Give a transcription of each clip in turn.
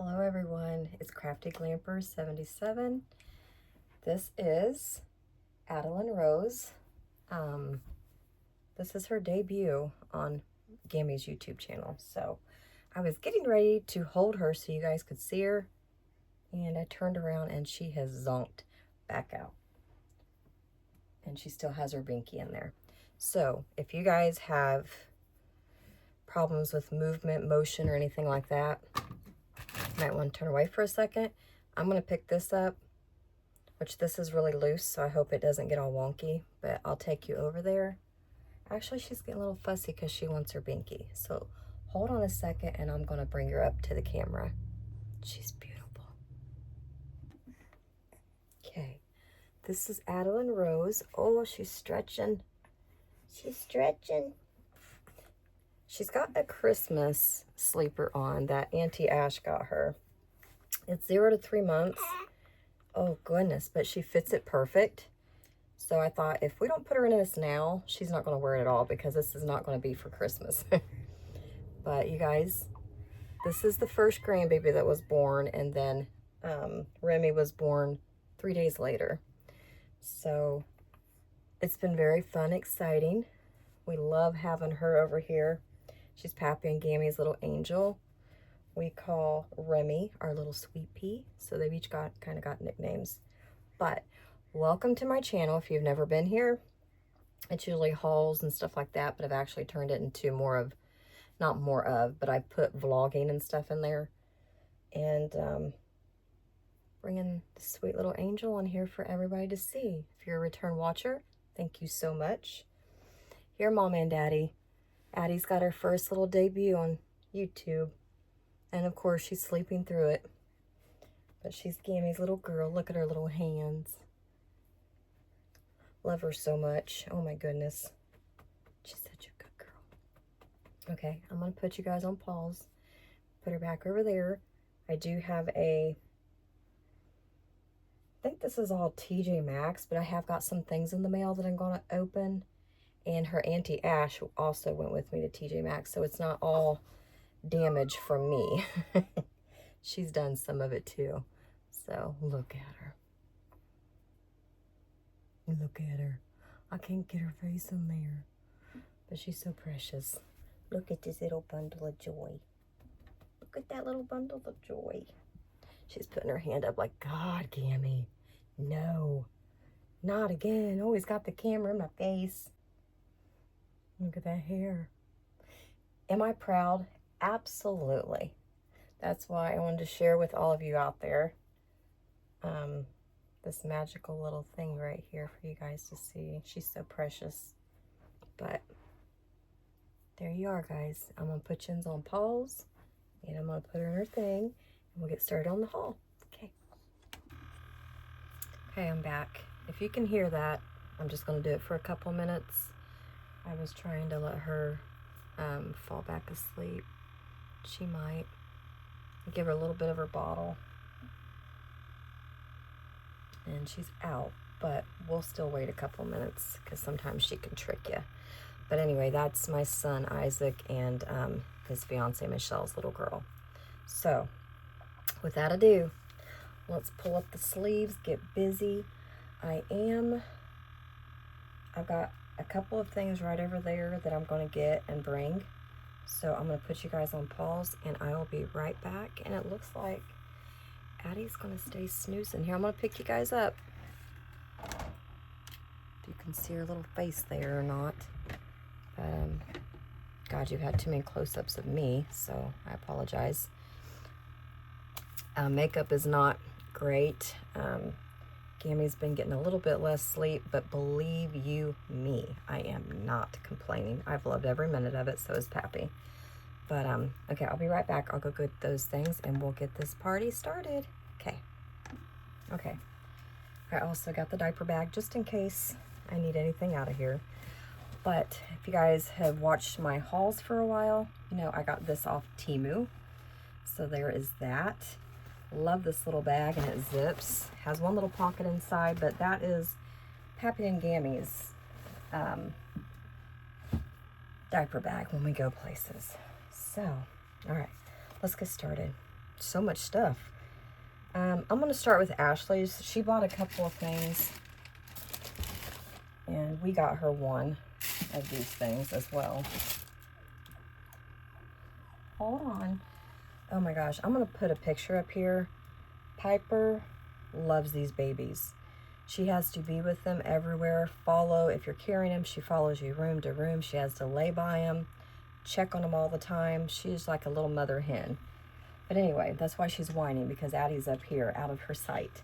Hello everyone, it's Crafty Glamper 77. This is Adeline Rose. This is her debut on Gammy's YouTube channel. So I was getting ready to hold her so you guys could see her, and I turned around and she has zonked back out. And she still has her binky in there. So if you guys have problems with movement, motion, or anything like that, might want to turn away for a second. I'm going to pick this up, which this is really loose, so I hope it doesn't get all wonky, but I'll take you over there. Actually, she's getting a little fussy because she wants her binky. So hold on a second and I'm going to bring her up to the camera. She's beautiful. Okay, this is Adeline Rose. Oh, she's stretching. She's stretching. She's got a Christmas sleeper on that Auntie Ash got her. It's 0 to 3 months. Oh goodness, but she fits it perfect. So I thought if we don't put her in this now, she's not going to wear it at all because this is not going to be for Christmas. But you guys, this is the first grandbaby that was born, and then Remy was born 3 days later. So it's been very fun, exciting. We love having her over here. She's Pappy and Gammy's little angel. We call Remy our little sweet pea. So they've each kind of got nicknames. But welcome to my channel if you've never been here. It's usually hauls and stuff like that, but I've actually turned it into but I put vlogging and stuff in there. And bringing the sweet little angel on here for everybody to see. If you're a return watcher, thank you so much. Here, Mom and Daddy. Addie's got her first little debut on YouTube. And of course, she's sleeping through it. But she's Gammy's little girl. Look at her little hands. Love her so much. Oh my goodness. She's such a good girl. Okay, I'm going to put you guys on pause. Put her back over there. I do have I think this is all TJ Maxx, but I have got some things in the mail that I'm going to open. And her Auntie Ash also went with me to TJ Maxx, so it's not all damage from me. She's done some of it too. So look at her. Look at her. I can't get her face in there. But she's so precious. Look at this little bundle of joy. Look at that little bundle of joy. She's putting her hand up like, God, Gammy. No. Not again. Always got the camera in my face. Look at that hair. Am I proud? Absolutely. That's why I wanted to share with all of you out there this magical little thing right here for you guys to see. She's so precious. But there you are, guys. I'm going to put you on pause, and I'm going to put her in her thing, and we'll get started on the haul. Okay. Okay, I'm back. If you can hear that, I'm just going to do it for a couple minutes. I was trying to let her fall back asleep. She might. Give her a little bit of her bottle. And she's out, but we'll still wait a couple minutes because sometimes she can trick you. But anyway, that's my son Isaac and his fiance Michelle's little girl. So without ado, let's pull up the sleeves, get busy. I've got a couple of things right over there that I'm going to get and bring. So I'm going to put you guys on pause, and I will be right back. And it looks like Addie's going to stay snoozing here. I'm going to pick you guys up. If you can see her little face there or not. God, you've had too many close-ups of me, so I apologize. Makeup is not great. Gammy's been getting a little bit less sleep, but believe you me, I am not complaining. I've loved every minute of it, so is Pappy. But, okay, I'll be right back. I'll go get those things, and we'll get this party started. Okay. Okay. I also got the diaper bag, just in case I need anything out of here. But if you guys have watched my hauls for a while, you know I got this off TEMU. So there is that. Love this little bag, and it zips. Has one little pocket inside, but that is Pappy and Gammy's diaper bag when we go places. So, all right, let's get started. so much stuff. I'm going to start with Ashley's. She bought a couple of things, and we got her one of these things as well. Hold on. Oh my gosh, I'm going to put a picture up here. Piper loves these babies. She has to be with them everywhere. Follow, if you're carrying them, she follows you room to room. She has to lay by them, check on them all the time. She's like a little mother hen. But anyway, that's why she's whining, because Addie's up here, out of her sight.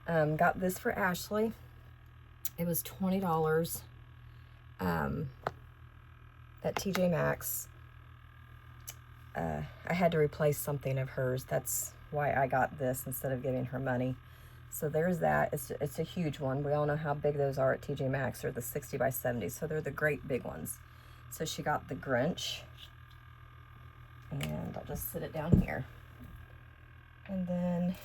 Got this for Ashley. It was $20 at TJ Maxx. I had to replace something of hers. That's why I got this instead of giving her money. So there's that. It's a huge one. We all know how big those are at TJ Maxx. They're the 60 by 70, so they're the great big ones. So she got the Grinch. And I'll just sit it down here. And then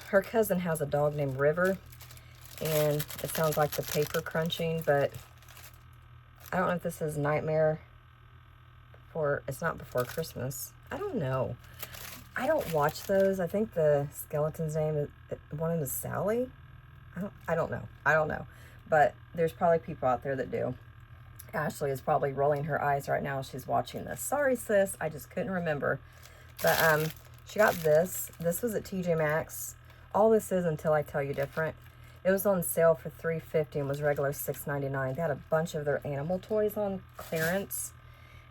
her cousin has a dog named River, and it sounds like the paper crunching, but I don't know if this is Nightmare Before, it's not Before Christmas. I don't know. I don't watch those. I think the skeleton's name is, one of them is Sally. I don't know. But there's probably people out there that do. Ashley is probably rolling her eyes right now as she's watching this. Sorry, sis. I just couldn't remember. But she got this. This was at TJ Maxx. All this is until I tell you different. It was on sale for $3.50 and was regular $6.99. They had a bunch of their animal toys on clearance.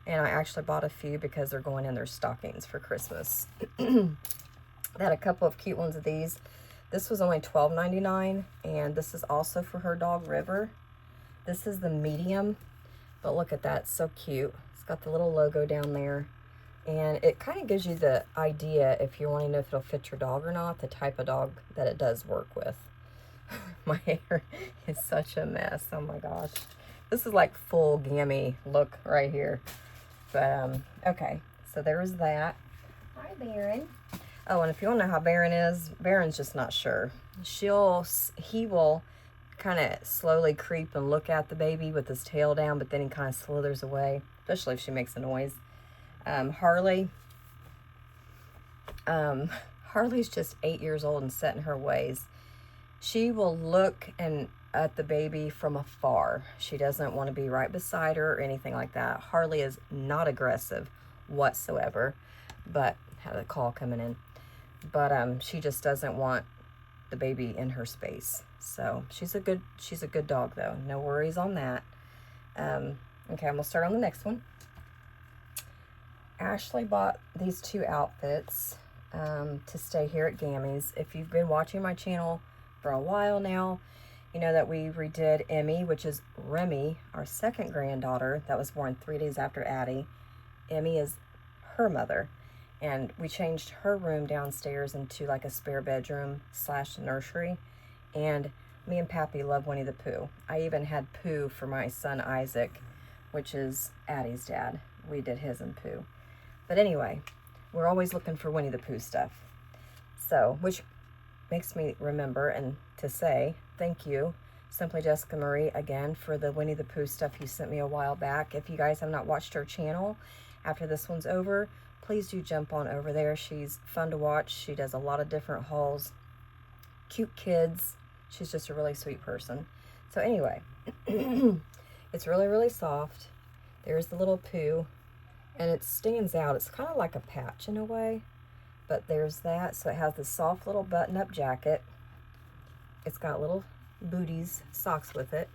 And I actually bought a few because they're going in their stockings for Christmas. They had a couple of cute ones of these. This was only $12.99. And this is also for her dog, River. This is the medium. But look at that, it's so cute. It's got the little logo down there. And it kind of gives you the idea, if you're wanting to know if it'll fit your dog or not, the type of dog that it does work with. My hair is such a mess, oh my gosh. This is like full GAMMY look right here. But, okay, so there's that. Hi, Baron. Oh, and if you want to know how Baron is, Baron's just not sure. He will kind of slowly creep and look at the baby with his tail down, but then he kind of slithers away, especially if she makes a noise. Harley's just 8 years old and set in her ways. She will look at the baby from afar. She doesn't want to be right beside her or anything like that. Harley is not aggressive whatsoever, but had a call coming in. But she just doesn't want the baby in her space. So she's a good dog though. No worries on that. Okay, I'm gonna start on the next one. Ashley bought these two outfits to stay here at Gammy's. If you've been watching my channel for a while now, you know that we redid Emmy, which is Remy, our second granddaughter that was born 3 days after Addie. Emmy is her mother. And we changed her room downstairs into like a spare bedroom / nursery. And me and Pappy love Winnie the Pooh. I even had Pooh for my son Isaac, which is Addie's dad. We did his and Pooh. But anyway, we're always looking for Winnie the Pooh stuff. So, which makes me remember and to say thank you, Simply Jessica Marie, again, for the Winnie the Pooh stuff you sent me a while back. If you guys have not watched her channel, after this one's over, please do jump on over there. She's fun to watch. She does a lot of different hauls. Cute kids. She's just a really sweet person. So anyway, it's really, really soft. There's the little Pooh. And it stands out. It's kind of like a patch in a way. But there's that. So it has this soft little button-up jacket. It's got little booties, socks with it.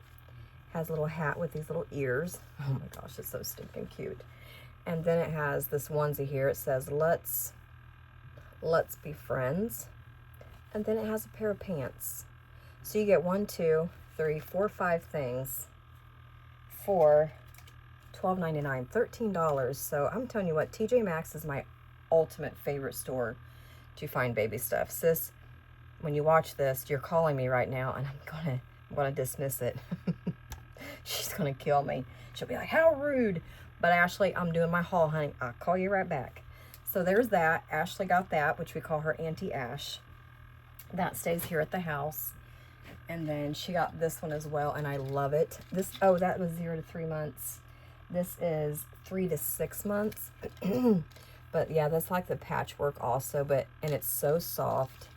Has a little hat with these little ears. Oh my gosh, it's so stinking cute. And then it has this onesie here. It says, let's be friends. And then it has a pair of pants. So you get 1, 2, 3, 4, 5 things for $12.99, $13. So I'm telling you what, TJ Maxx is my ultimate favorite store to find baby stuff. Sis, when you watch this, you're calling me right now, and I'm gonna dismiss it. She's gonna kill me. She'll be like, how rude. But Ashley, I'm doing my haul, honey. I'll call you right back. So there's that. Ashley got that, which we call her Auntie Ash. That stays here at the house. And then she got this one as well, and I love it. This, oh, that was 0 to 3 months. This is 3 to 6 months. But yeah, that's like the patchwork also, and it's so soft.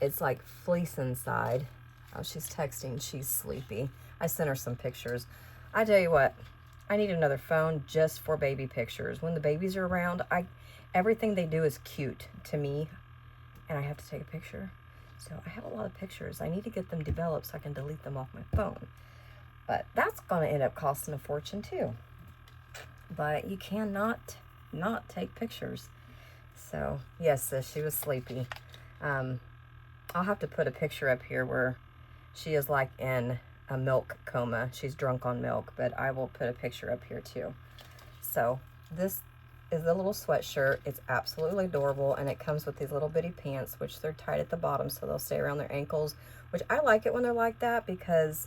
It's like fleece inside. Oh, she's texting. She's sleepy. I sent her some pictures. I tell you what, I need another phone just for baby pictures. When the babies are around, everything they do is cute to me, and I have to take a picture. So I have a lot of pictures. I need to get them developed so I can delete them off my phone. But that's going to end up costing a fortune too. But you cannot not take pictures. So yes, sis, she was sleepy. I'll have to put a picture up here where she is like in a milk coma. She's drunk on milk, but I will put a picture up here too. So this is the little sweatshirt. It's absolutely adorable, and it comes with these little bitty pants, which they're tight at the bottom so they'll stay around their ankles, which I like it when they're like that because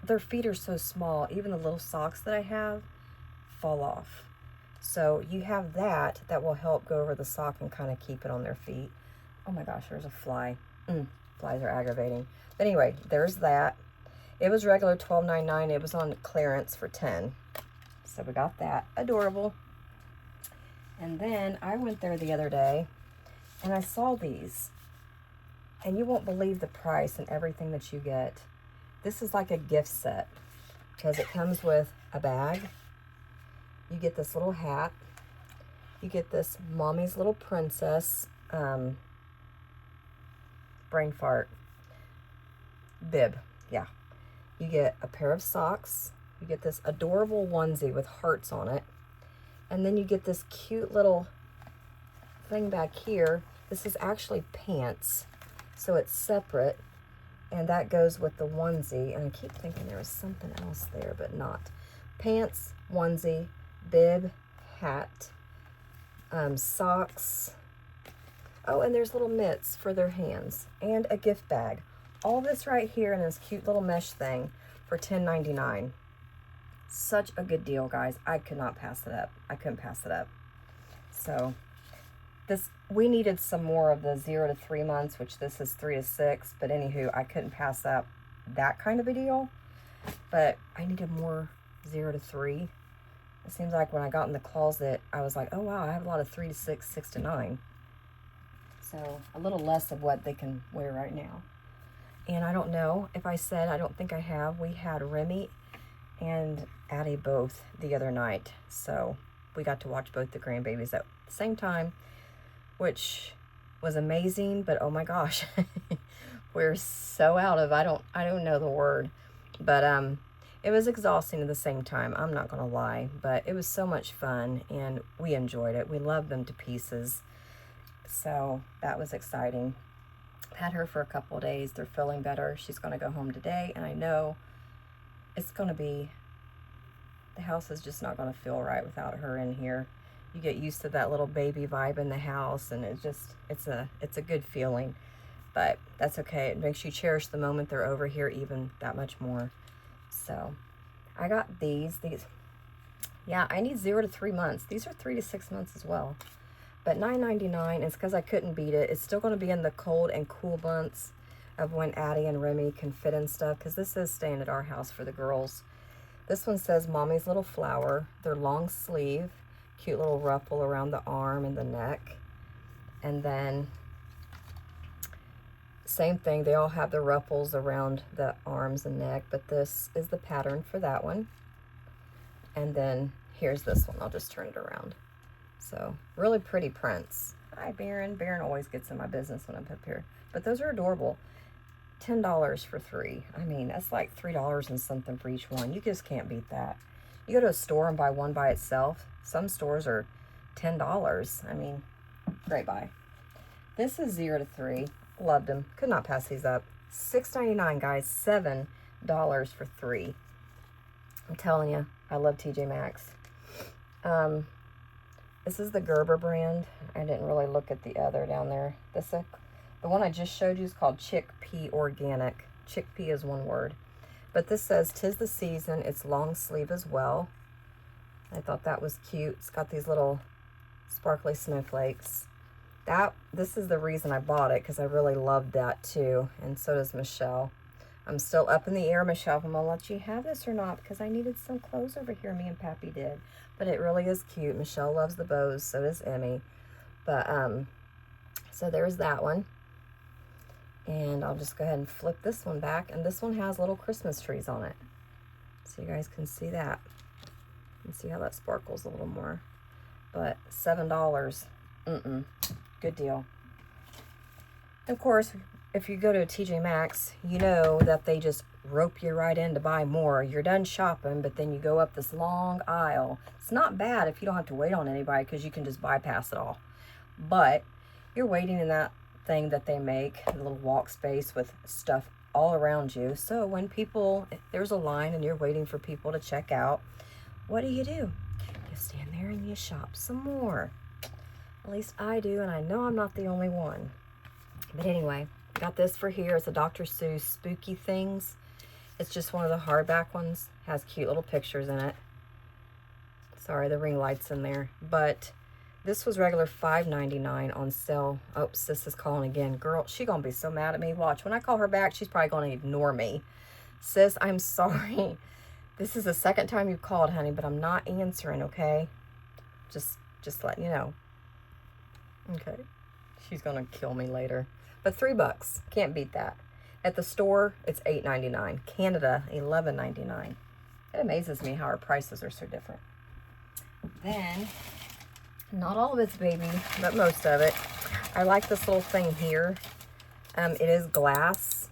their feet are so small. Even the little socks that I have fall off. So you have that will help go over the sock and kind of keep it on their feet. Oh my gosh, there's a fly. Flies are aggravating. But anyway, there's that. It was regular $12.99. It was on clearance for $10. So we got that. Adorable. And then I went there the other day and I saw these. And you won't believe the price and everything that you get. This is like a gift set because it comes with a bag. You get this little hat. You get this Mommy's Little Princess brain fart bib. Yeah. You get a pair of socks. You get this adorable onesie with hearts on it. And then you get this cute little thing back here. This is actually pants. So it's separate. And that goes with the onesie. And I keep thinking there was something else there, but not. Pants, onesie, bib, hat, socks. Oh, and there's little mitts for their hands. And a gift bag. All this right here in this cute little mesh thing for $10.99. Such a good deal, guys. I could not pass it up. I couldn't pass it up. So we needed some more of the 0 to 3 months, which this is 3 to 6. But anywho, I couldn't pass up that kind of a deal. But I needed more 0 to 3. It seems like when I got in the closet, I was like, oh wow, I have a lot of 3 to 6, 6 to 9. So a little less of what they can wear right now. And I don't know if I said, I don't think I have. We had Remy and Addie both the other night. So we got to watch both the grandbabies at the same time, which was amazing. But oh my gosh, we're so out of, I don't know the word. But it was exhausting at the same time. I'm not going to lie. But it was so much fun and we enjoyed it. We loved them to pieces. So that was exciting. Had her for a couple of days. They're feeling better. She's going to go home today, and I know it's going to be, the house is just not going to feel right without her in here. You get used to that little baby vibe in the house, and it's a good feeling. But that's okay. It makes you cherish the moment they're over here even that much more. So I got these. Yeah, I need 0 to 3 months. These are 3 to 6 months as well. But $9.99 is because I couldn't beat it. It's still going to be in the cold and cool months of when Addie and Remy can fit in stuff, because this is staying at our house for the girls. This one says Mommy's Little Flower. They're long sleeve, cute little ruffle around the arm and the neck. And then same thing, they all have the ruffles around the arms and neck, but this is the pattern for that one. And then here's this one. I'll just turn it around. So, really pretty prints. Hi, Baron. Baron always gets in my business when I'm up here. But those are adorable. $10 for 3. I mean, that's like $3 and something for each one. You just can't beat that. You go to a store and buy one by itself. Some stores are $10. I mean, great buy. This is 0 to 3. Loved them. Could not pass these up. $6.99, guys. $7 for 3. I'm telling you, I love TJ Maxx. This is the Gerber brand. I didn't really look at the other down there. The one I just showed you is called Chickpea Organic. Chickpea is one word. But this says, 'tis the season. It's long sleeve as well. I thought that was cute. It's got these little sparkly snowflakes. This is the reason I bought it, because I really loved that too. And so does Michelle. I'm still up in the air, Michelle, if I'm gonna let you have this or not, because I needed some clothes over here, me and Pappy did. But it really is cute. Michelle loves the bows, so does Emmy. But, so there's that one. And I'll just go ahead and flip this one back. And this one has little Christmas trees on it. So you guys can see that. And see how that sparkles a little more. But $7. Good deal. Of course, if you go to a TJ Maxx, you know that they just rope you right in to buy more. You're done shopping, but then you go up this long aisle. It's not bad if you don't have to wait on anybody because you can just bypass it all. But you're waiting in that thing that they make, a little walk space with stuff all around you. So when people, if there's a line and you're waiting for people to check out, what do? You stand there and you shop some more. At least I do, and I know I'm not the only one. But anyway, got this for here. It's a Dr. Seuss Spooky Things. It's just one of the hardback ones. Has cute little pictures in it. Sorry, the ring light's in there. But this was regular $5.99 on sale. Oh, sis is calling again. Girl, she gonna be so mad at me. Watch, when I call her back, she's probably gonna ignore me. Sis, I'm sorry. This is the second time you called, honey, but I'm not answering, okay? Just letting you know. Okay. She's gonna kill me later. But $3. Can't beat that. At the store, it's $8.99. Canada, $11.99. It amazes me how our prices are so different. Then, not all of it's baby, but most of it. I like this little thing here. It is glass.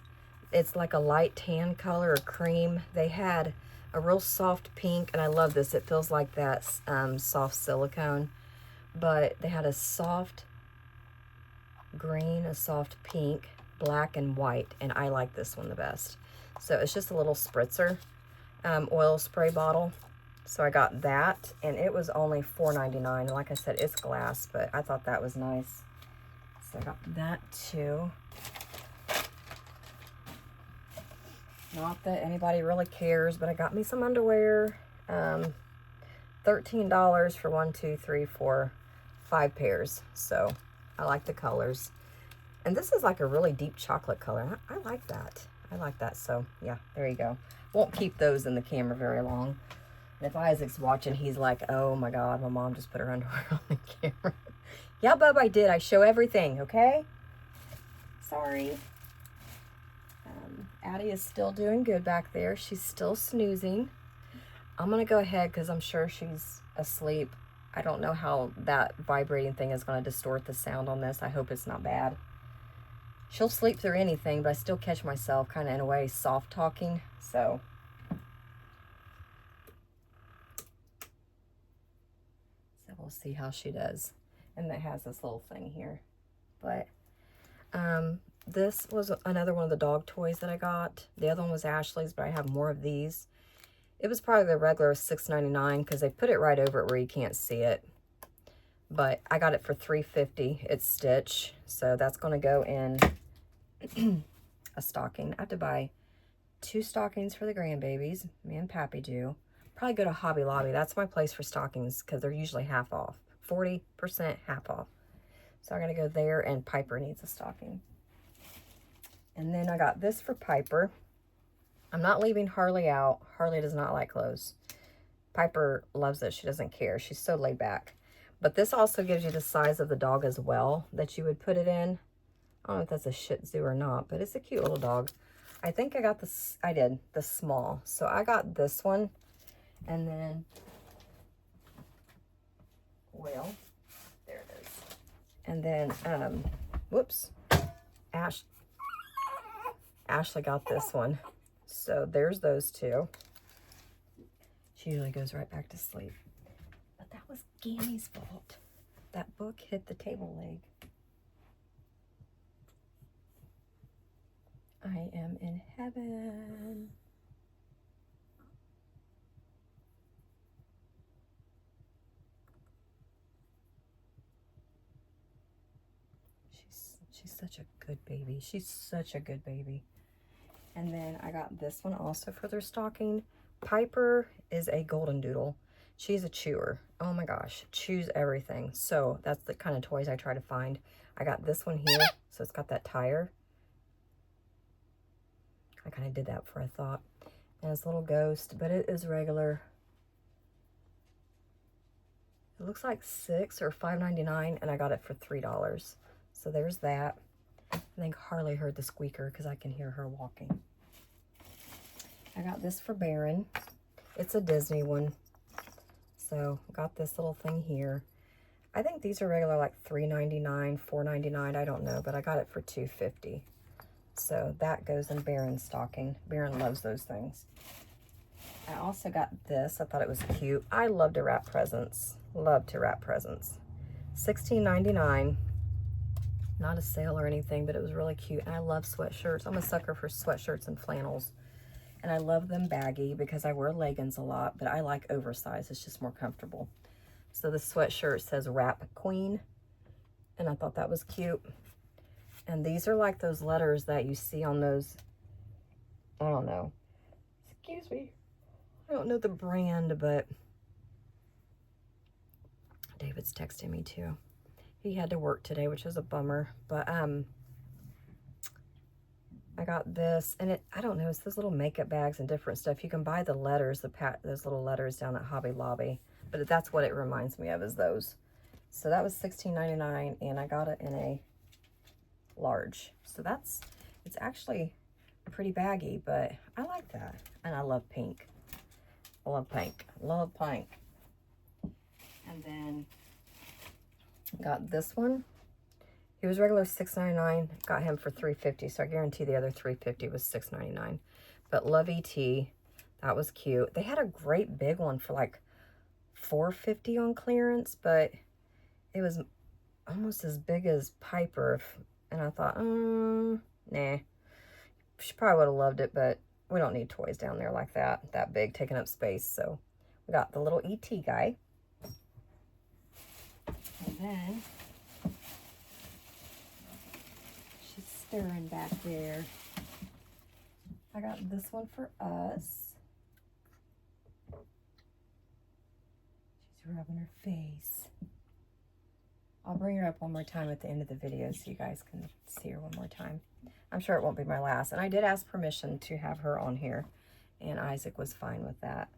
It's like a light tan color or cream. They had a real soft pink, and I love this. It feels like that soft silicone. But they had a soft green, a soft pink, black, and white, and I like this one the best. So it's just a little spritzer oil spray bottle. So I got that, and it was only $4.99. Like I said, it's glass, but I thought that was nice. So I got that too. Not that anybody really cares, but I got me some underwear. $13 for 1, 2, 3, 4, 5 pairs. So I like the colors. And this is like a really deep chocolate color. I like that. I like that. So yeah, there you go. Won't keep those in the camera very long. And if Isaac's watching, he's like, oh my God, my mom just put her underwear on the camera. Yeah, bub, I did. I show everything, okay? Sorry. Addie is still doing good back there. She's still snoozing. I'm going to go ahead because I'm sure she's asleep. I don't know how that vibrating thing is going to distort the sound on this. I hope it's not bad. She'll sleep through anything, but I still catch myself kind of in a way soft talking. So we'll see how she does. And that has this little thing here. But this was another one of the dog toys that I got. The other one was Ashley's, but I have more of these. It was probably the regular $6.99 because they put it right over it where you can't see it. But I got it for $3.50. It's Stitch, so that's going to go in a stocking. I have to buy 2 stockings for the grandbabies. Me and Pappy do. Probably go to Hobby Lobby. That's my place for stockings because they're usually half off. 40% half off. So I'm going to go there, and Piper needs a stocking. And then I got this for Piper. I'm not leaving Harley out. Harley does not like clothes. Piper loves it. She doesn't care. She's so laid back. But this also gives you the size of the dog as well that you would put it in. I don't know if that's a Shih Tzu or not, but it's a cute little dog. I think I got this, I did, the small. So I got this one. And then, well, there it is. And then, whoops, Ashley got this one. So there's those 2. She usually goes right back to sleep. But that was Gammy's fault. That book hit the table leg. I am in heaven. She's such a good baby. She's such a good baby. And then I got this one also for their stocking. Piper is a golden doodle. She's a chewer. Oh my gosh, chews everything. So that's the kind of toys I try to find. I got this one here. So it's got that tire. I kind of did that for a thought. And it's a little ghost, but it is regular. It looks like $6 or $5.99, and I got it for $3. So there's that. I think Harley heard the squeaker because I can hear her walking. I got this for Baron. It's a Disney one. So got this little thing here. I think these are regular like $3.99, $4.99, I don't know, but I got it for $2.50. So that goes in Baron's stocking. Baron loves those things. I also got this. I thought it was cute. I love to wrap presents. Love to wrap presents. $16.99. Not a sale or anything, but it was really cute. And I love sweatshirts. I'm a sucker for sweatshirts and flannels. And I love them baggy because I wear leggings a lot, but I like oversized. It's just more comfortable. So the sweatshirt says Wrap Queen, and I thought that was cute. And these are like those letters that you see on those, I don't know. Excuse me. I don't know the brand, but David's texting me too. He had to work today, which is a bummer, but I got this, and I don't know, it's those little makeup bags and different stuff. You can buy the letters, those little letters down at Hobby Lobby, but that's what it reminds me of, is those. So that was $16.99, and I got it in a large. So it's actually pretty baggy, but I like that. And I love pink. I love pink. Love pink. And then got this one. He was regular $6.99. Got him for $3.50. So I guarantee the other $3.50 was $6.99. But love ET. That was cute. They had a great big one for like $4.50 on clearance, but it was almost as big as Piper. And I thought, nah. She probably would have loved it, but we don't need toys down there like that big, taking up space. So we got the little ET guy. And then she's stirring back there. I got this one for us. She's rubbing her face. I'll bring her up one more time at the end of the video so you guys can see her one more time. I'm sure it won't be my last. And I did ask permission to have her on here, and Isaac was fine with that.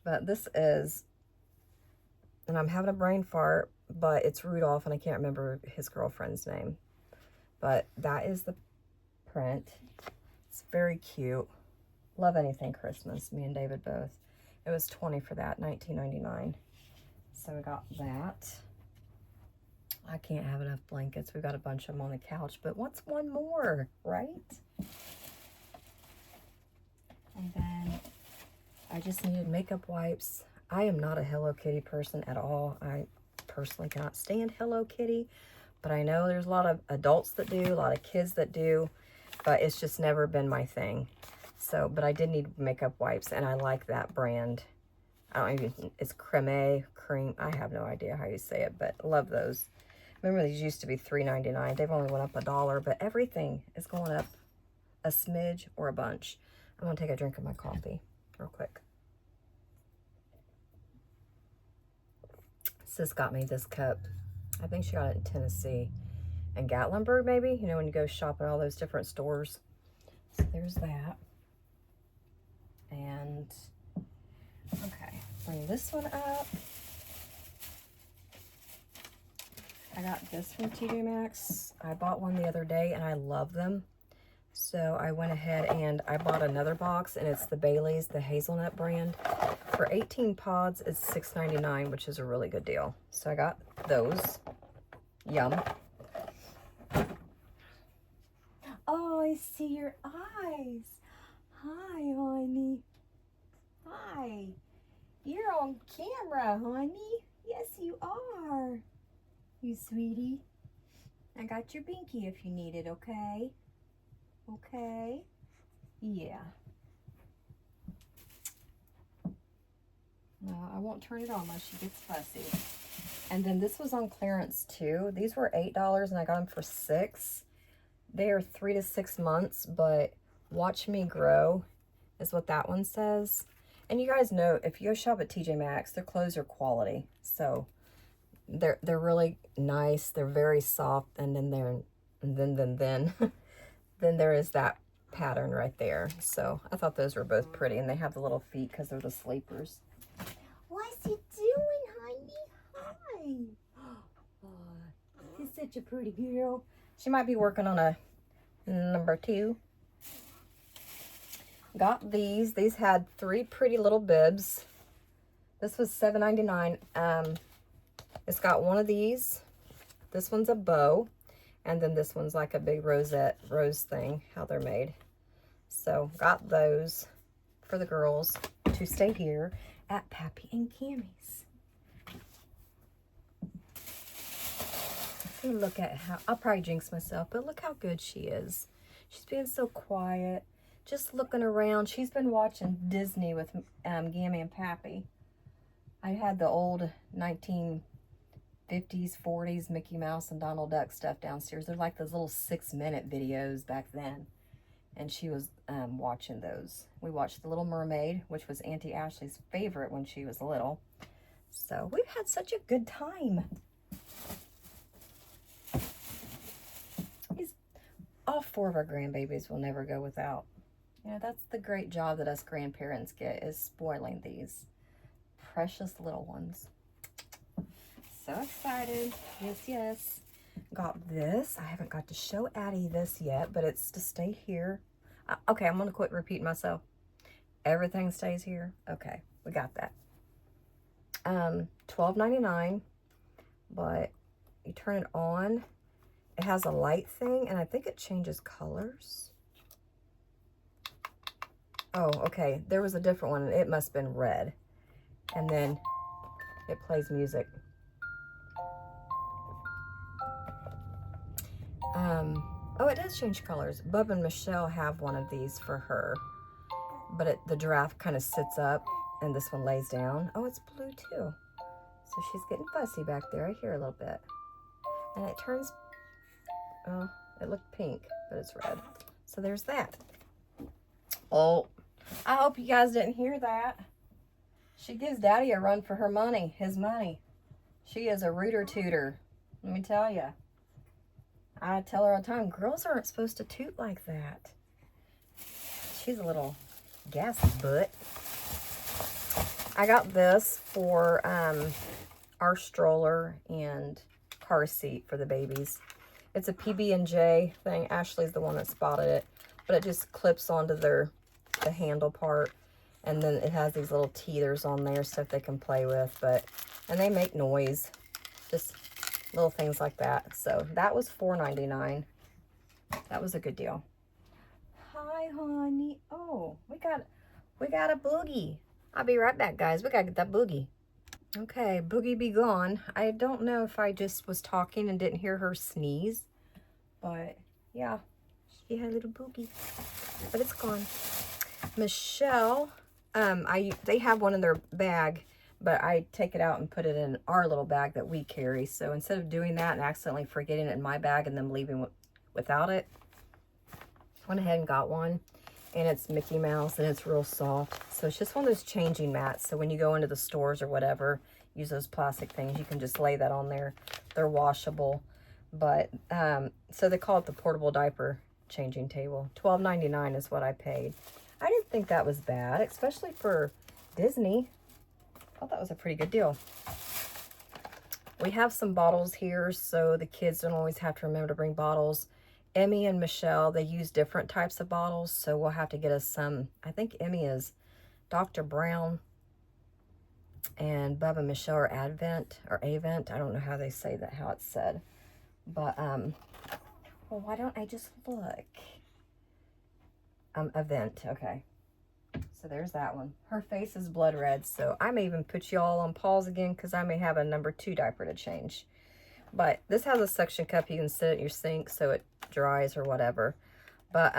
But this is, and I'm having a brain fart, but it's Rudolph, and I can't remember his girlfriend's name. But that is the print. It's very cute. Love anything Christmas, me and David both. It was $20 for that, $19.99. So we got that. I can't have enough blankets. We've got a bunch of them on the couch, but what's one more, right? And then I just needed makeup wipes. I am not a Hello Kitty person at all. I personally cannot stand Hello Kitty, but I know there's a lot of adults that do, a lot of kids that do, but it's just never been my thing. So, but I did need makeup wipes, and I like that brand. I don't even, it's cream. I have no idea how you say it, but love those. Remember, these used to be $3.99. They've only went up $1, but everything is going up a smidge or a bunch. I'm going to take a drink of my coffee real quick. Sis got me this cup. I think she got it in Tennessee. And Gatlinburg, maybe? You know, when you go shop at all those different stores. So there's that. And, okay, bring this one up. I got this from TJ Maxx. I bought one the other day, and I love them. So I went ahead and I bought another box, and it's the Bailey's, the hazelnut brand. For 18 pods, it's $6.99, which is a really good deal. So I got those. Yum. Oh, I see your eyes. Hi, honey. Hi. You're on camera, honey. Yes, you are. You sweetie. I got your binky if you need it, okay? Okay? Yeah. No, I won't turn it on unless she gets fussy. And then this was on clearance too. These were $8 and I got them for $6. They are 3 to 6 months, but Watch Me Grow is what that one says. And you guys know, if you go shop at TJ Maxx, their clothes are quality. So they're really nice. They're very soft, and then then there is that pattern right there. So I thought those were both pretty, and they have the little feet because they're the sleepers. What's he doing, honey? Hi. Oh, he's such a pretty girl. She might be working on a number 2. Got these. These had 3 pretty little bibs. This was $7.99. It's got one of these. This one's a bow. And then this one's like a big rose thing, how they're made. So got those for the girls to stay here at Pappy and Gammy's. See, look at how, I'll probably jinx myself, but look how good she is. She's being so quiet, just looking around. She's been watching Disney with Gammy and Pappy. I had the old 1950s, 40s Mickey Mouse and Donald Duck stuff downstairs. They're like those little 6-minute videos back then. And she was watching those. We watched The Little Mermaid, which was Auntie Ashley's favorite when she was little. So we've had such a good time. All 4 of our grandbabies will never go without. You know, that's the great job that us grandparents get, is spoiling these precious little ones. So excited. Yes, yes. Got this. I haven't got to show Addie this yet, but it's to stay here. Okay, I'm going to quit repeating myself. Everything stays here. Okay, we got that. $12.99, but you turn it on. It has a light thing, and I think it changes colors. Oh, okay. There was a different one, and it must have been red. And then it plays music. Oh, it does change colors. Bub and Michelle have one of these for her. But the giraffe kind of sits up, and this one lays down. Oh, it's blue, too. So she's getting fussy back there. I hear a little bit. And it turns... Oh, it looked pink, but it's red. So there's that. Oh, I hope you guys didn't hear that. She gives Daddy a run for her money, his money. She is a rooter tooter, let me tell you. I tell her all the time, girls aren't supposed to toot like that. She's a little gassy butt. I got this for our stroller and car seat for the babies. It's a PB&J thing. Ashley's the one that spotted it. But it just clips onto the handle part. And then it has these little teethers on there, stuff they can play with. And they make noise. Just little things like that. So that was $4.99. That was a good deal. Hi, honey. Oh, we got a boogie. I'll be right back, guys. We got to get that boogie. Okay, Boogie be gone. I don't know if I just was talking and didn't hear her sneeze, but yeah, she had a little Boogie, but it's gone. Michelle, they have one in their bag, but I take it out and put it in our little bag that we carry. So instead of doing that and accidentally forgetting it in my bag and them leaving without it, I went ahead and got one. And it's Mickey Mouse, and it's real soft. So it's just one of those changing mats. So when you go into the stores or whatever, use those plastic things, you can just lay that on there. They're washable. But, so they call it the portable diaper changing table. $12.99 is what I paid. I didn't think that was bad, especially for Disney. I thought that was a pretty good deal. We have some bottles here, so the kids don't always have to remember to bring bottles. Emmy and Michelle, they use different types of bottles, so we'll have to get us some. I think Emmy is Dr. Brown, and Bub and Michelle are Advent or Avent. I don't know how they say that, how it's said. But, well, why don't I just look? Avent, okay. So there's that one. Her face is blood red, so I may even put you all on pause again because I may have a number 2 diaper to change. But this has a suction cup you can sit at your sink so it dries or whatever. But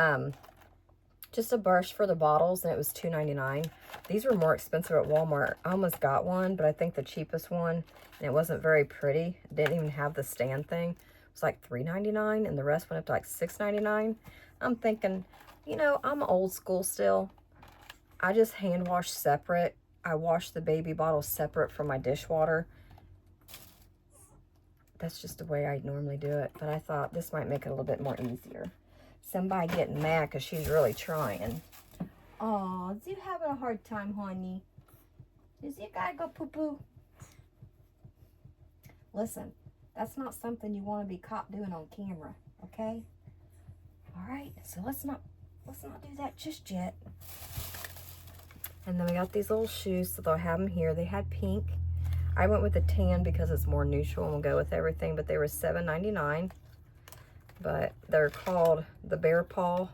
just a brush for the bottles, and it was $2.99. These were more expensive at Walmart. I almost got one, but I think the cheapest one, and it wasn't very pretty. It didn't even have the stand thing. It was like $3.99, and the rest went up to like $6.99. I'm thinking, you know, I'm old school still. I just hand wash separate. I wash the baby bottles separate from my dishwater. That's just the way I normally do it, but I thought this might make it a little bit more easier. somebody getting mad because she's really trying. Oh, is you having a hard time, honey? Is you gotta go poo-poo? Listen, that's not something you want to be caught doing on camera, okay? All right, so let's not do that just yet. And then we got these little shoes, so they'll have them here. They had pink. I went with the tan because it's more neutral and will go with everything, but they were $7.99. But they're called the Bear Paw,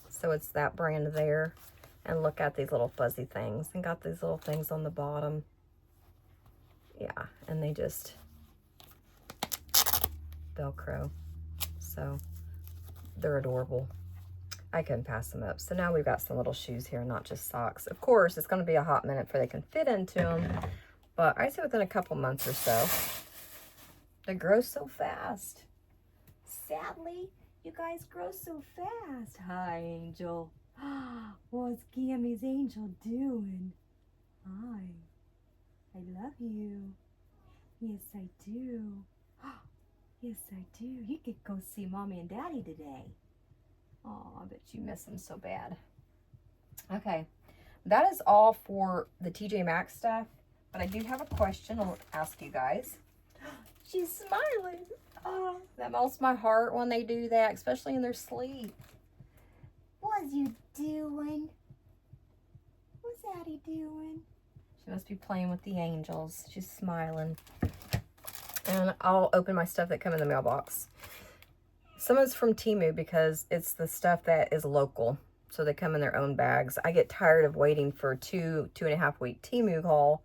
so it's that brand there. And look at these little fuzzy things, and got these little things on the bottom. Yeah, and they just Velcro, so they're adorable. I couldn't pass them up. So now we've got some little shoes here, not just socks. Of course, it's going to be a hot minute before they can fit into them, but I say within a couple months or so. They grow so fast. Sadly, you guys grow so fast. Hi, Angel. What's Gammy's Angel doing? Hi. I love you. Yes, I do. Yes, I do. You could go see Mommy and Daddy today. Oh, I bet you miss them so bad. Okay, that is all for the TJ Maxx stuff, but I do have a question I'll ask you guys. She's smiling. Oh, that melts my heart when they do that, especially in their sleep. What's you doing? What's Addie doing? She must be playing with the angels. She's smiling. And I'll open my stuff that come in the mailbox. Some of it's from TEMU because it's the stuff that is local. So they come in their own bags. I get tired of waiting for 2.5 week TEMU haul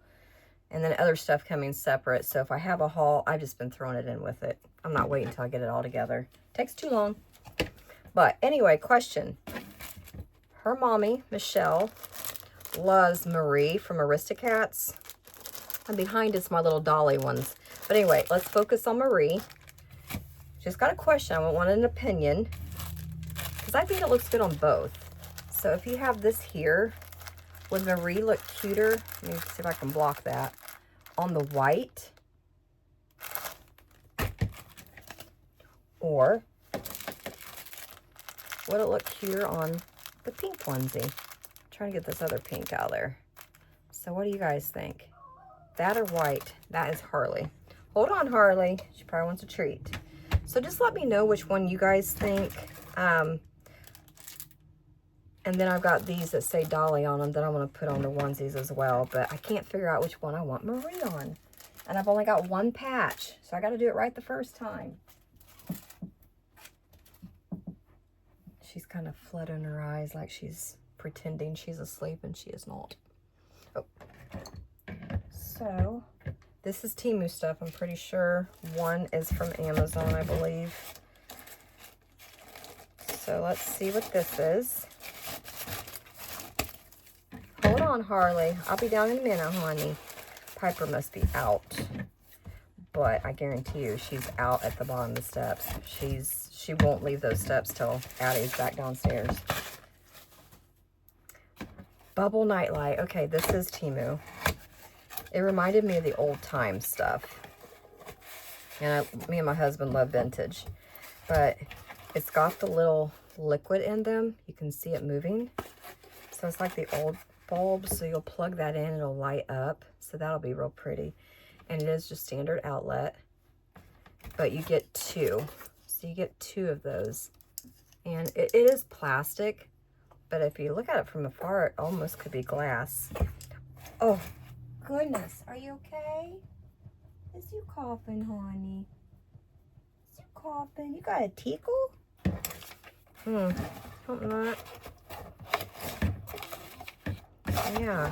and then other stuff coming separate. So if I have a haul, I've just been throwing it in with it. I'm not waiting until I get it all together. Takes too long. But anyway, question. Her mommy, Michelle, loves Marie from Aristocats. And behind it's my little dolly ones. But anyway, let's focus on Marie. Just got a question. I want an opinion. Because I think it looks good on both. So if you have this here, would Marie look cuter? Let me see if I can block that. On the white. Or would it look cuter on the pink onesie? I'm trying to get this other pink out there. So what do you guys think? That or white? That is Harley. Hold on, Harley. She probably wants a treat. So just let me know which one you guys think. And then I've got these that say Dolly on them that I'm going to put on the onesies as well. But I can't figure out which one I want Marie on. And I've only got one patch. So I got to do it right the first time. She's kind of flooding her eyes like she's pretending she's asleep and she is not. Oh. So this is TEMU stuff, I'm pretty sure. One is from Amazon, I believe. So let's see what this is. Hold on, Harley. I'll be down in a minute, honey. Piper must be out. But I guarantee you, she's out at the bottom of the steps. She won't leave those steps till Addie's back downstairs. Bubble Nightlight. Okay, this is TEMU. It reminded me of the old time stuff. And me and my husband love vintage. But it's got the little liquid in them. You can see it moving. So it's like the old bulbs. So you'll plug that in and it'll light up. So that'll be real pretty. And it is just standard outlet. But you get two. So you get two of those. And it is plastic. But if you look at it from afar, it almost could be glass. Oh, goodness. Are you okay? Is you coughing, honey? Is you coughing? You got a tickle? Hope not. Yeah.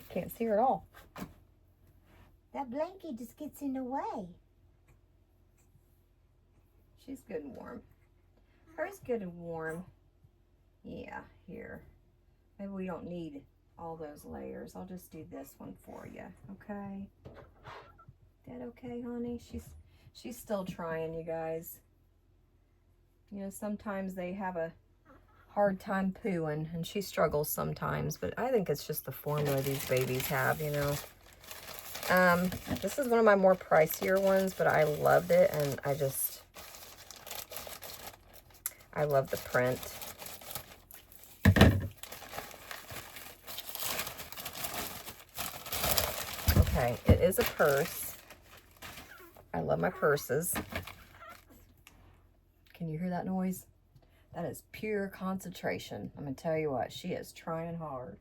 Can't see her at all. That blanket just gets in the way. She's good and warm. Hers good and warm. Yeah, here. Maybe we don't need all those layers. I'll just do this one for you, okay? That okay, honey? She's still trying, you guys. You know, sometimes they have a hard time pooing, and she struggles sometimes, but I think it's just the formula these babies have, you know. This is one of my more pricier ones, but I loved it, and I love the print. Okay, it is a purse. I love my purses. Can you hear that noise? That is pure concentration. I'm gonna tell you what, she is trying hard.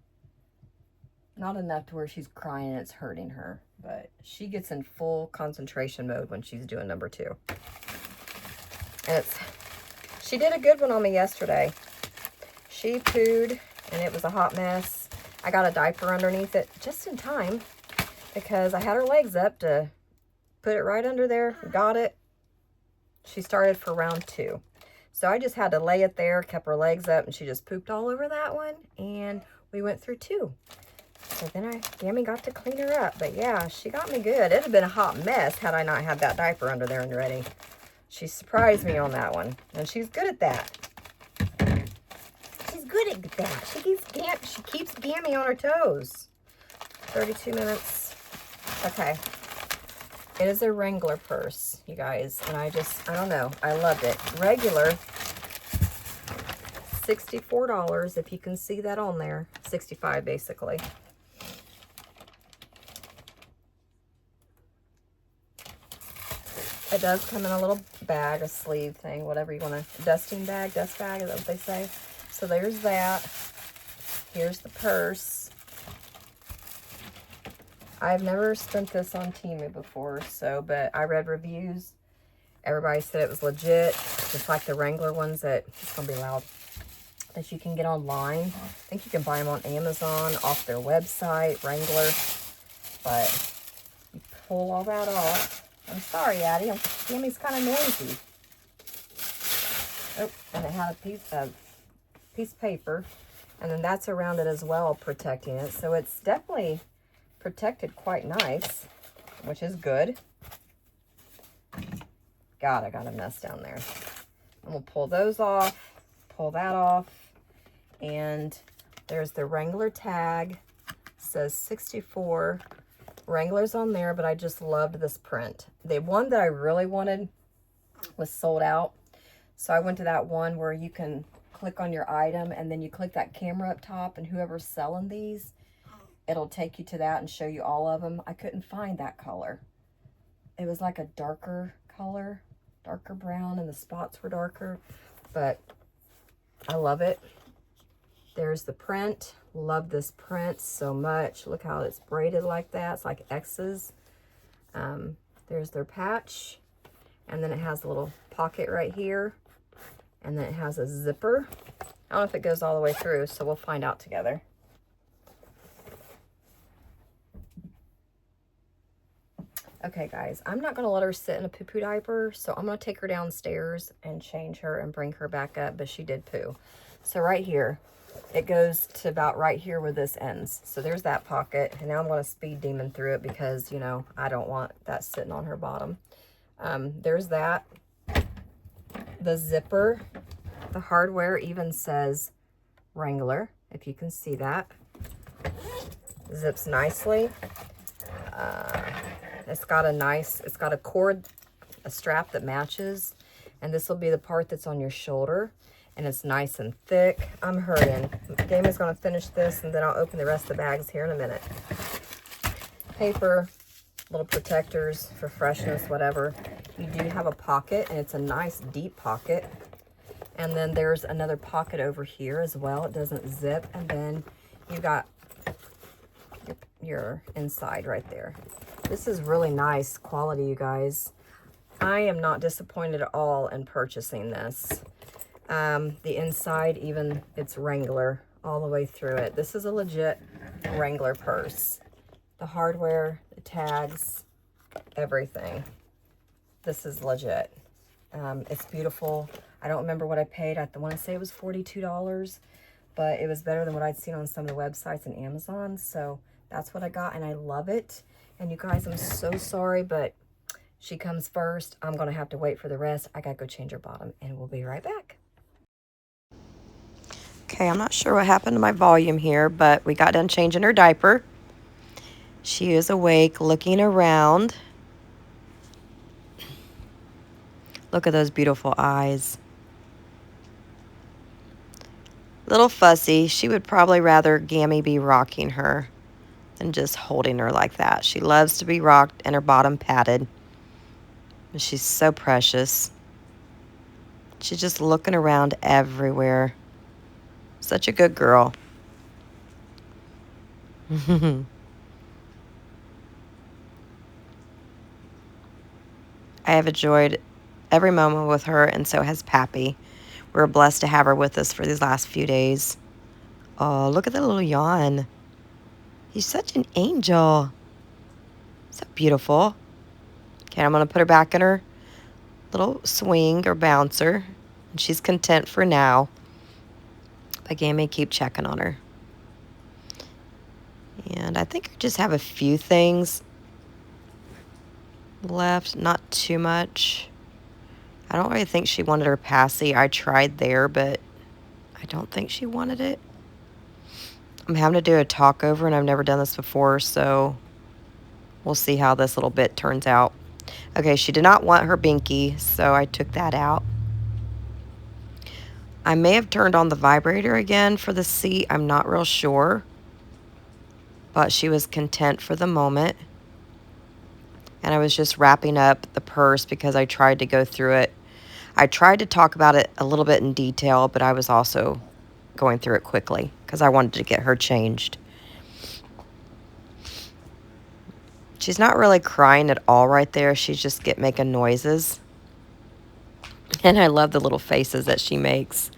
Not enough to where she's crying and it's hurting her, but she gets in full concentration mode when she's doing number 2. And she did a good one on me yesterday. She pooed and it was a hot mess. I got a diaper underneath it just in time because I had her legs up to put it right under there. Got it. She started for round 2. So I just had to lay it there, kept her legs up, and she just pooped all over that one. And we went through 2. So then Gammy got to clean her up. But yeah, she got me good. It'd have been a hot mess had I not had that diaper under there and ready. She surprised me on that one. And she's good at that. She's good at that. She keeps Gammy on her toes. 32 minutes. Okay. It is a Wrangler purse, you guys. And I don't know. I loved it. Regular, $64, if you can see that on there. 65 basically. It does come in a little bag, a sleeve thing, whatever you want to, dusting bag, dust bag, is that what they say? So there's that. Here's the purse. I've never spent this on TEMU before, but I read reviews. Everybody said it was legit, just like the Wrangler ones it's going to be loud, that you can get online. I think you can buy them on Amazon, off their website, Wrangler. But you pull all that off. I'm sorry, Addie. Gammy's kind of noisy. Oh, and it had a piece of paper. And then that's around it as well, protecting it. So it's definitely protected quite nice, which is good. God, I got a mess down there. And we'll pull those off, pull that off. And there's the Wrangler tag. It says 64. Wrangler's on there, but I just loved this print. The one that I really wanted was sold out. So I went to that one where you can click on your item and then you click that camera up top, and whoever's selling these, it'll take you to that and show you all of them. I couldn't find that color. It was like a darker color, darker brown, and the spots were darker, but I love it. There's the print. Love this print so much. Look how it's braided like that. It's like X's. There's their patch. And then it has a little pocket right here. And then it has a zipper. I don't know if it goes all the way through, so we'll find out together. Okay, guys, I'm not going to let her sit in a poo-poo diaper, so I'm going to take her downstairs and change her and bring her back up, but she did poo. So right here, it goes to about right here where this ends. So there's that pocket, and now I'm going to speed demon through it because, you know, I don't want that sitting on her bottom. There's that. The zipper, the hardware even says Wrangler, if you can see that. Zips nicely. It's got a cord, a strap that matches, and this will be the part that's on your shoulder, and it's nice and thick. I'm hurrying. Gammy's gonna finish this, and then I'll open the rest of the bags here in a minute. Paper, little protectors for freshness, whatever. You do have a pocket, and it's a nice deep pocket. And then there's another pocket over here as well. It doesn't zip, and then you got your inside right there. This is really nice quality, you guys. I am not disappointed at all in purchasing this. The inside, even, it's Wrangler all the way through it. This is a legit Wrangler purse. The hardware, the tags, everything. This is legit. It's beautiful. I don't remember what I paid. I want to say it was $42, but it was better than what I'd seen on some of the websites and Amazon. So that's what I got, and I love it. And you guys, I'm so sorry, but she comes first. I'm going to have to wait for the rest. I got to go change her bottom, and we'll be right back. Okay, I'm not sure what happened to my volume here, but we got done changing her diaper. She is awake, looking around. Look at those beautiful eyes. Little fussy. She would probably rather Gammy be rocking her than just holding her like that. She loves to be rocked and her bottom patted. And she's so precious. She's just looking around everywhere. Such a good girl. I have enjoyed every moment with her, and so has Pappy. We're blessed to have her with us for these last few days. Oh, look at that little yawn. He's such an angel. So beautiful. Okay, I'm going to put her back in her little swing or bouncer. And she's content for now. But Gammy, keep checking on her. And I think I just have a few things left. Not too much. I don't really think she wanted her passy. I tried there, but I don't think she wanted it. I'm having to do a talk over, and I've never done this before, so we'll see how this little bit turns out. Okay, she did not want her binky, so I took that out. I may have turned on the vibrator again for the seat. I'm not real sure, but she was content for the moment. And I was just wrapping up the purse because I tried to go through it. I tried to talk about it a little bit in detail, but I was also going through it quickly because I wanted to get her changed. She's not really crying at all right there. She's just making noises. And I love the little faces that she makes.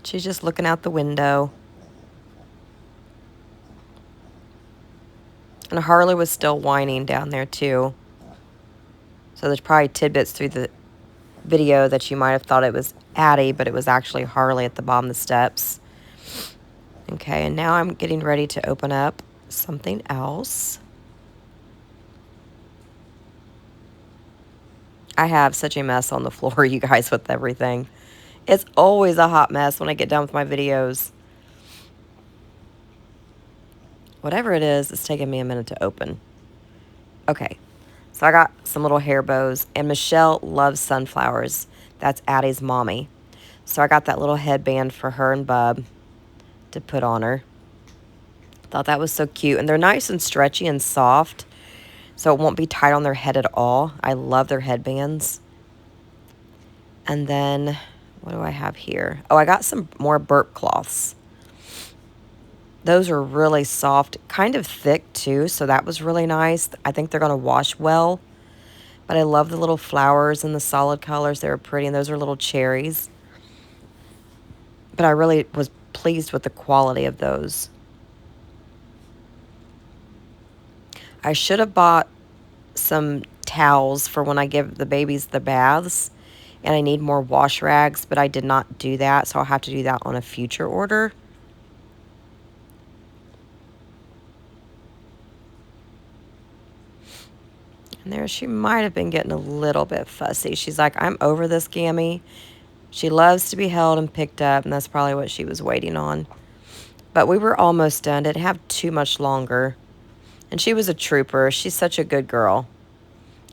She's just looking out the window. And Harley was still whining down there too. So there's probably tidbits through the video that you might have thought it was Addie, but it was actually Harley at the bottom of the steps. Okay, and now I'm getting ready to open up something else. I have such a mess on the floor, you guys, with everything. It's always a hot mess when I get done with my videos. Whatever it is, it's taking me a minute to open. Okay, so I got some little hair bows, and Michelle loves sunflowers. That's Addie's mommy. So I got that little headband for her and Bub to put on her. Thought that was so cute. And they're nice and stretchy and soft, so it won't be tight on their head at all. I love their headbands. And then, what do I have here? Oh, I got some more burp cloths. Those are really soft, kind of thick too, so that was really nice. I think they're going to wash well. But I love the little flowers and the solid colors. They were pretty, and those are little cherries. But I really was pleased with the quality of those. I should have bought some towels for when I give the babies the baths, and I need more wash rags, but I did not do that, so I'll have to do that on a future order. And there she might have been getting a little bit fussy. She's like, I'm over this, Gammy. She loves to be held and picked up, and that's probably what she was waiting on. But we were almost done. Didn't have too much longer. And she was a trooper. She's such a good girl.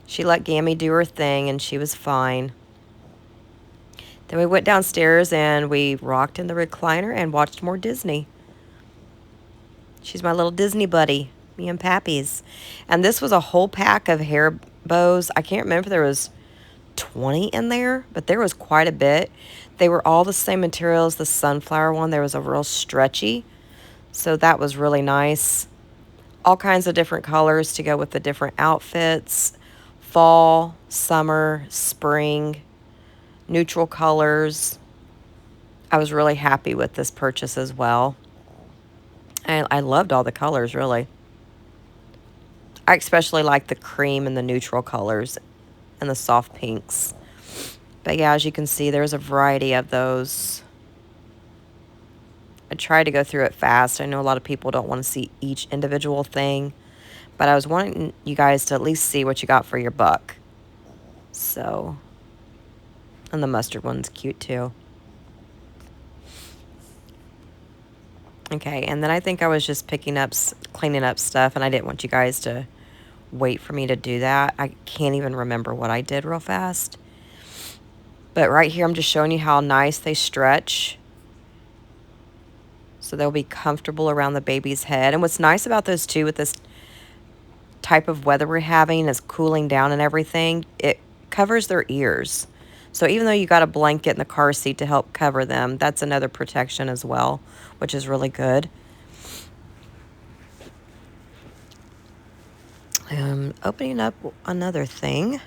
She let Gammy do her thing, and she was fine. Then we went downstairs, and we rocked in the recliner and watched more Disney. She's my little Disney buddy, me and Pappy's. And this was a whole pack of hair bows. I can't remember if there was 20 in there, but there was quite a bit. They were all the same material as the sunflower one. There was a real stretchy, so that was really nice. All kinds of different colors to go with the different outfits. Fall, summer, spring, neutral colors. I was really happy with this purchase as well. And I loved all the colors, really. I especially like the cream and the neutral colors and the soft pinks. But yeah, as you can see, there's a variety of those. I tried to go through it fast. I know a lot of people don't want to see each individual thing, but I was wanting you guys to at least see what you got for your buck. So, and the mustard one's cute too. Okay, and then I think I was just cleaning up stuff, and I didn't want you guys to wait for me to do that. I can't even remember what I did real fast. But right here, I'm just showing you how nice they stretch. So they'll be comfortable around the baby's head. And what's nice about those too, with this type of weather we're having, is cooling down and everything, it covers their ears. So even though you got a blanket in the car seat to help cover them, that's another protection as well, which is really good. Opening up another thing.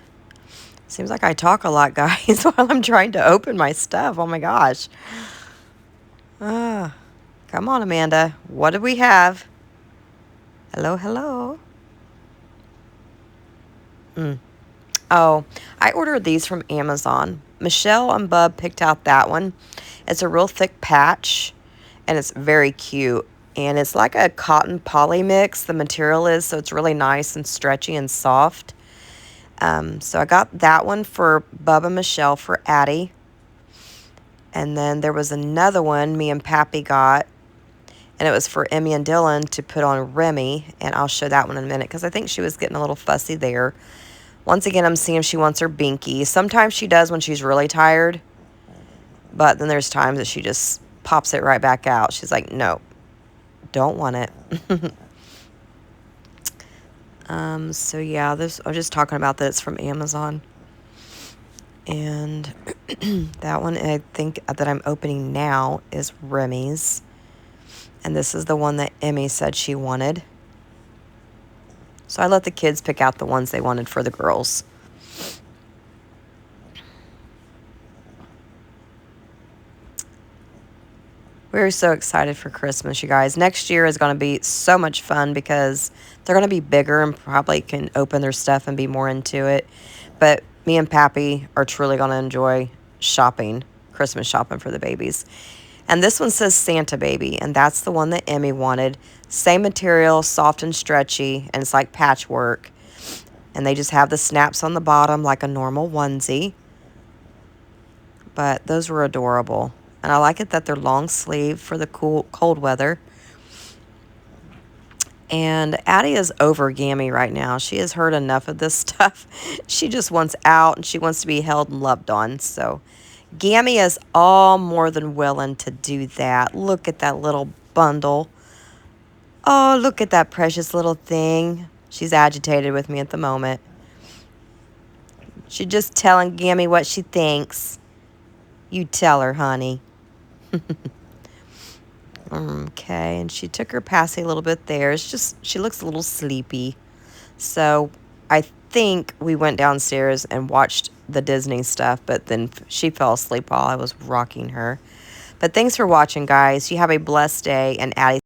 Seems like I talk a lot, guys, while I'm trying to open my stuff. Oh my gosh. Come on, Amanda. What do we have? Hello, hello. Oh, I ordered these from Amazon. Michelle and Bub picked out that one. It's a real thick patch, and it's very cute. And it's like a cotton poly mix, the material is, so it's really nice and stretchy and soft. So I got that one for Bub and Michelle for Addie. And then there was another one me and Pappy got, and it was for Emmy and Dylan to put on Remy, and I'll show that one in a minute because I think she was getting a little fussy there. Once again, I'm seeing if she wants her binky. Sometimes she does when she's really tired, but then there's times that she just pops it right back out. She's like, no, don't want it. So yeah, I was just talking about this from Amazon. And that one I think that I'm opening now is Remy's. And this is the one that Emmy said she wanted. So I let the kids pick out the ones they wanted for the girls. We're so excited for Christmas, you guys. Next year is going to be so much fun because they're going to be bigger and probably can open their stuff and be more into it. But me and Pappy are truly going to enjoy shopping, Christmas shopping for the babies. And this one says Santa Baby, and that's the one that Emmy wanted. Same material, soft and stretchy, and it's like patchwork. And they just have the snaps on the bottom like a normal onesie. But those were adorable. And I like it that they're long sleeve for the cold weather. And Addie is over Gammy right now. She has heard enough of this stuff. She just wants out and she wants to be held and loved on. So Gammy is all more than willing to do that. Look at that little bundle. Oh, look at that precious little thing. She's agitated with me at the moment. She's just telling Gammy what she thinks. You tell her, honey. Okay, and she took her passy a little bit there. It's just, she looks a little sleepy. So I think we went downstairs and watched the Disney stuff, but then she fell asleep while I was rocking her. But thanks for watching, guys. You have a blessed day, and Addie